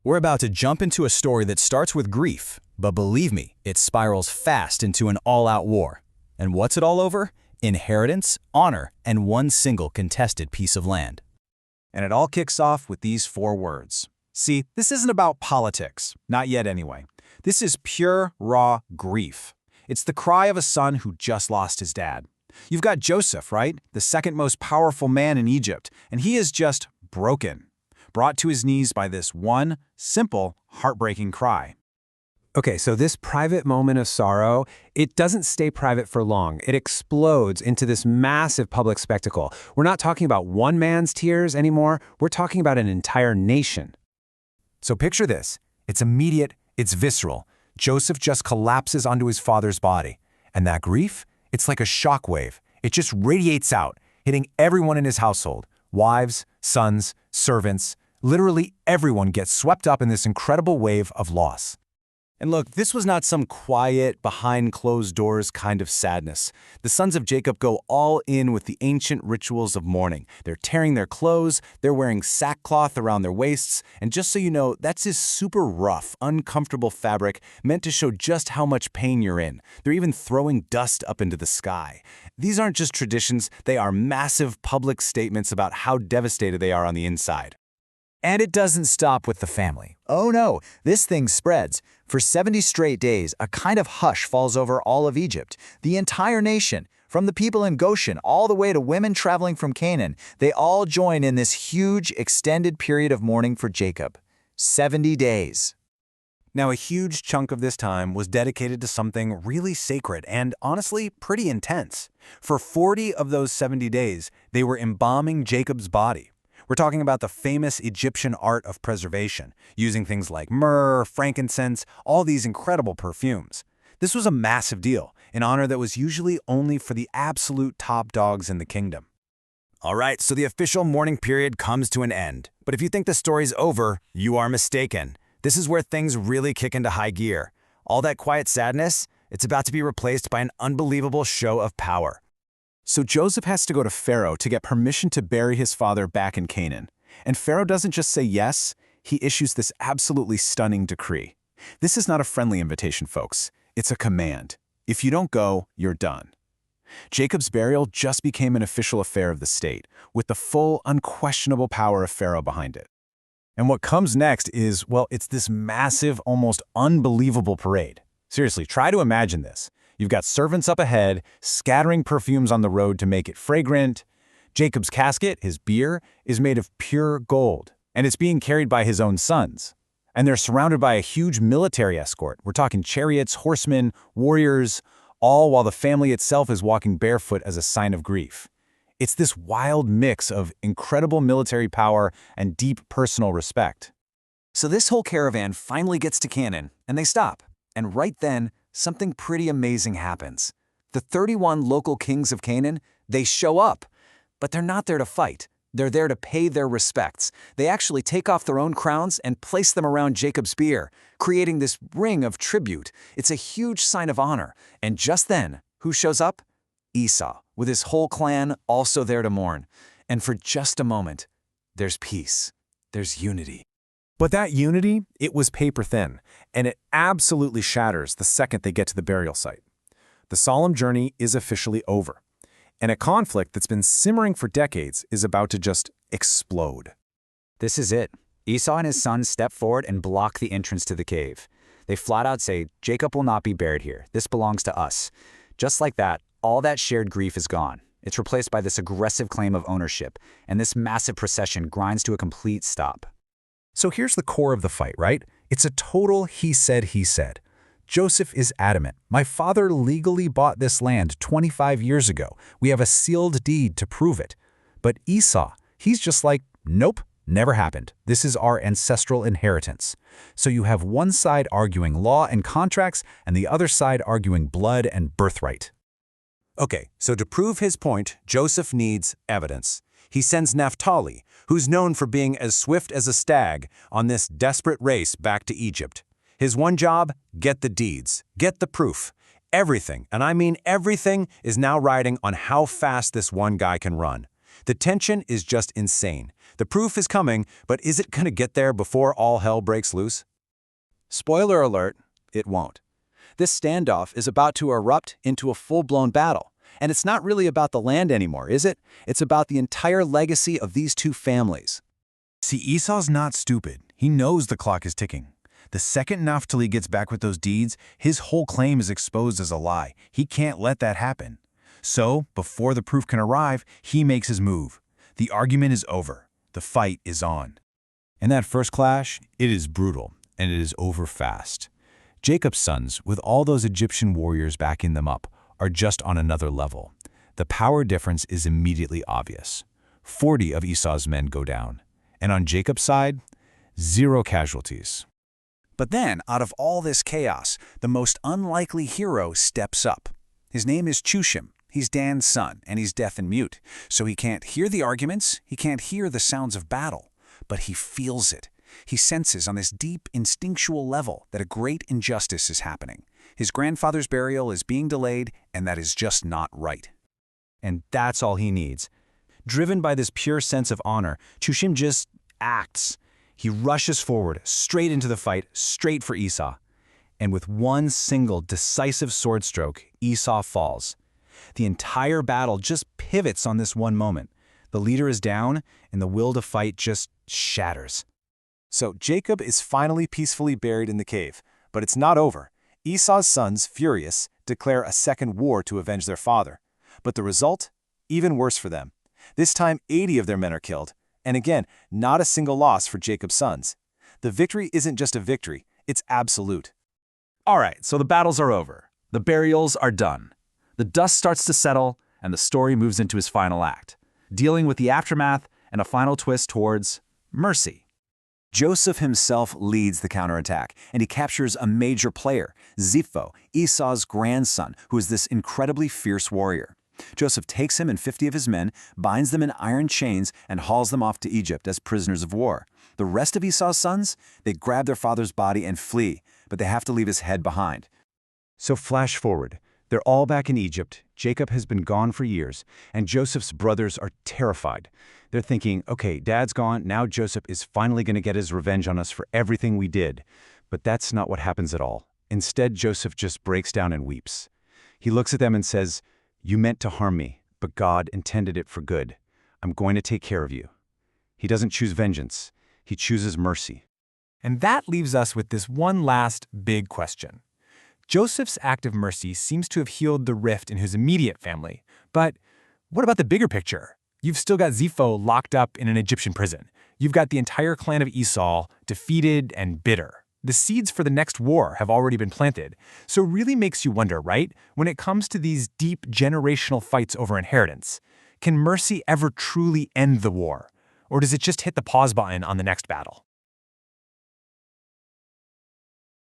We're about to jump into a story that starts with grief, but believe me, it spirals fast into an all-out war. And what's it all over? Inheritance, honor, and one single contested piece of land. And it all kicks off with these 4 words. See, this isn't about politics. Not yet anyway. This is pure, raw grief. It's the cry of a son who just lost his dad. You've got Joseph, right? The second most powerful man in Egypt, and he is just broken, brought to his knees by this one, simple, heartbreaking cry. Okay, so this private moment of sorrow, it doesn't stay private for long. It explodes into this massive public spectacle. We're not talking about one man's tears anymore. We're talking about an entire nation. So picture this. It's immediate, it's visceral. Joseph just collapses onto his father's body. And that grief, it's like a shockwave. It just radiates out, hitting everyone in his household. Wives, sons, servants, literally everyone gets swept up in this incredible wave of loss. And look, this was not some quiet, behind-closed-doors kind of sadness. The sons of Jacob go all in with the ancient rituals of mourning. They're tearing their clothes, they're wearing sackcloth around their waists, and just so you know, that's this super rough, uncomfortable fabric meant to show just how much pain you're in. They're even throwing dust up into the sky. These aren't just traditions, they are massive public statements about how devastated they are on the inside. And it doesn't stop with the family. Oh no, this thing spreads. For 70 straight days, a kind of hush falls over all of Egypt. The entire nation, from the people in Goshen all the way to women traveling from Canaan, they all join in this huge, extended period of mourning for Jacob. 70 days. Now, a huge chunk of this time was dedicated to something really sacred and, honestly, pretty intense. For 40 of those 70 days, they were embalming Jacob's body. We're talking about the famous Egyptian art of preservation, using things like myrrh, frankincense, all these incredible perfumes. This was a massive deal, an honor that was usually only for the absolute top dogs in the kingdom. All right, so the official mourning period comes to an end. But if you think the story's over, you are mistaken. This is where things really kick into high gear. All that quiet sadness, it's about to be replaced by an unbelievable show of power. So Joseph has to go to Pharaoh to get permission to bury his father back in Canaan. And Pharaoh doesn't just say yes, he issues this absolutely stunning decree. This is not a friendly invitation, folks. It's a command. If you don't go, you're done. Jacob's burial just became an official affair of the state, with the full, unquestionable power of Pharaoh behind it. And what comes next is, well, it's this massive, almost unbelievable parade. Seriously, try to imagine this. You've got servants up ahead, scattering perfumes on the road to make it fragrant. Jacob's casket, his bier, is made of pure gold, and it's being carried by his own sons. And they're surrounded by a huge military escort. We're talking chariots, horsemen, warriors, all while the family itself is walking barefoot as a sign of grief. It's this wild mix of incredible military power and deep personal respect. So this whole caravan finally gets to Canaan, and they stop. And right then, something pretty amazing happens. The 31 local kings of Canaan, they show up. But they're not there to fight. They're there to pay their respects. They actually take off their own crowns and place them around Jacob's bier, creating this ring of tribute. It's a huge sign of honor. And just then, who shows up? Esau, with his whole clan also there to mourn. And for just a moment, there's peace. There's unity. But that unity, it was paper thin, and it absolutely shatters the second they get to the burial site. The solemn journey is officially over, and a conflict that's been simmering for decades is about to just explode. This is it. Esau and his sons step forward and block the entrance to the cave. They flat out say, Jacob will not be buried here. This belongs to us. Just like that, all that shared grief is gone. It's replaced by this aggressive claim of ownership, and this massive procession grinds to a complete stop. So here's the core of the fight, right? It's a total he said. Joseph is adamant. My father legally bought this land 25 years ago. We have a sealed deed to prove it. But Esau, he's just like, nope, never happened. This is our ancestral inheritance. So you have one side arguing law and contracts and the other side arguing blood and birthright. Okay, so to prove his point, Joseph needs evidence. He sends Naphtali, who's known for being as swift as a stag, on this desperate race back to Egypt. His one job, get the deeds, get the proof. Everything, and I mean everything, is now riding on how fast this one guy can run. The tension is just insane. The proof is coming, but is it going to get there before all hell breaks loose? Spoiler alert, it won't. This standoff is about to erupt into a full-blown battle. And it's not really about the land anymore, is it? It's about the entire legacy of these two families. See, Esau's not stupid. He knows the clock is ticking. The second Naphtali gets back with those deeds, his whole claim is exposed as a lie. He can't let that happen. So, before the proof can arrive, he makes his move. The argument is over. The fight is on. In that first clash, it is brutal, and it is over fast. Jacob's sons, with all those Egyptian warriors backing them up, are just on another level. The power difference is immediately obvious. 40 of Esau's men go down. And on Jacob's side, 0 casualties. But then, out of all this chaos, the most unlikely hero steps up. His name is Chushim. He's Dan's son, and he's deaf and mute. So he can't hear the arguments, he can't hear the sounds of battle. But he feels it. He senses on this deep, instinctual level that a great injustice is happening. His grandfather's burial is being delayed, and that is just not right. And that's all he needs. Driven by this pure sense of honor, Chushim just acts. He rushes forward, straight into the fight, straight for Esau. And with one single decisive sword stroke, Esau falls. The entire battle just pivots on this one moment. The leader is down, and the will to fight just shatters. So Jacob is finally peacefully buried in the cave, but it's not over. Esau's sons, furious, declare a second war to avenge their father. But the result? Even worse for them. This time, 80 of their men are killed. And again, not a single loss for Jacob's sons. The victory isn't just a victory, it's absolute. All right, so the battles are over. The burials are done. The dust starts to settle, and the story moves into its final act, dealing with the aftermath and a final twist towards mercy. Joseph himself leads the counterattack, and he captures a major player, Zipho, Esau's grandson, who is this incredibly fierce warrior. Joseph takes him and 50 of his men, binds them in iron chains, and hauls them off to Egypt as prisoners of war. The rest of Esau's sons, they grab their father's body and flee, but they have to leave his head behind. So flash forward. They're all back in Egypt. Jacob has been gone for years, and Joseph's brothers are terrified. They're thinking, okay, Dad's gone, now Joseph is finally going to get his revenge on us for everything we did. But that's not what happens at all. Instead, Joseph just breaks down and weeps. He looks at them and says, "You meant to harm me, but God intended it for good. I'm going to take care of you." He doesn't choose vengeance. He chooses mercy. And that leaves us with this one last big question. Joseph's act of mercy seems to have healed the rift in his immediate family. But what about the bigger picture? You've still got Zipho locked up in an Egyptian prison. You've got the entire clan of Esau defeated and bitter. The seeds for the next war have already been planted. So it really makes you wonder, right? When it comes to these deep generational fights over inheritance, can mercy ever truly end the war? Or does it just hit the pause button on the next battle?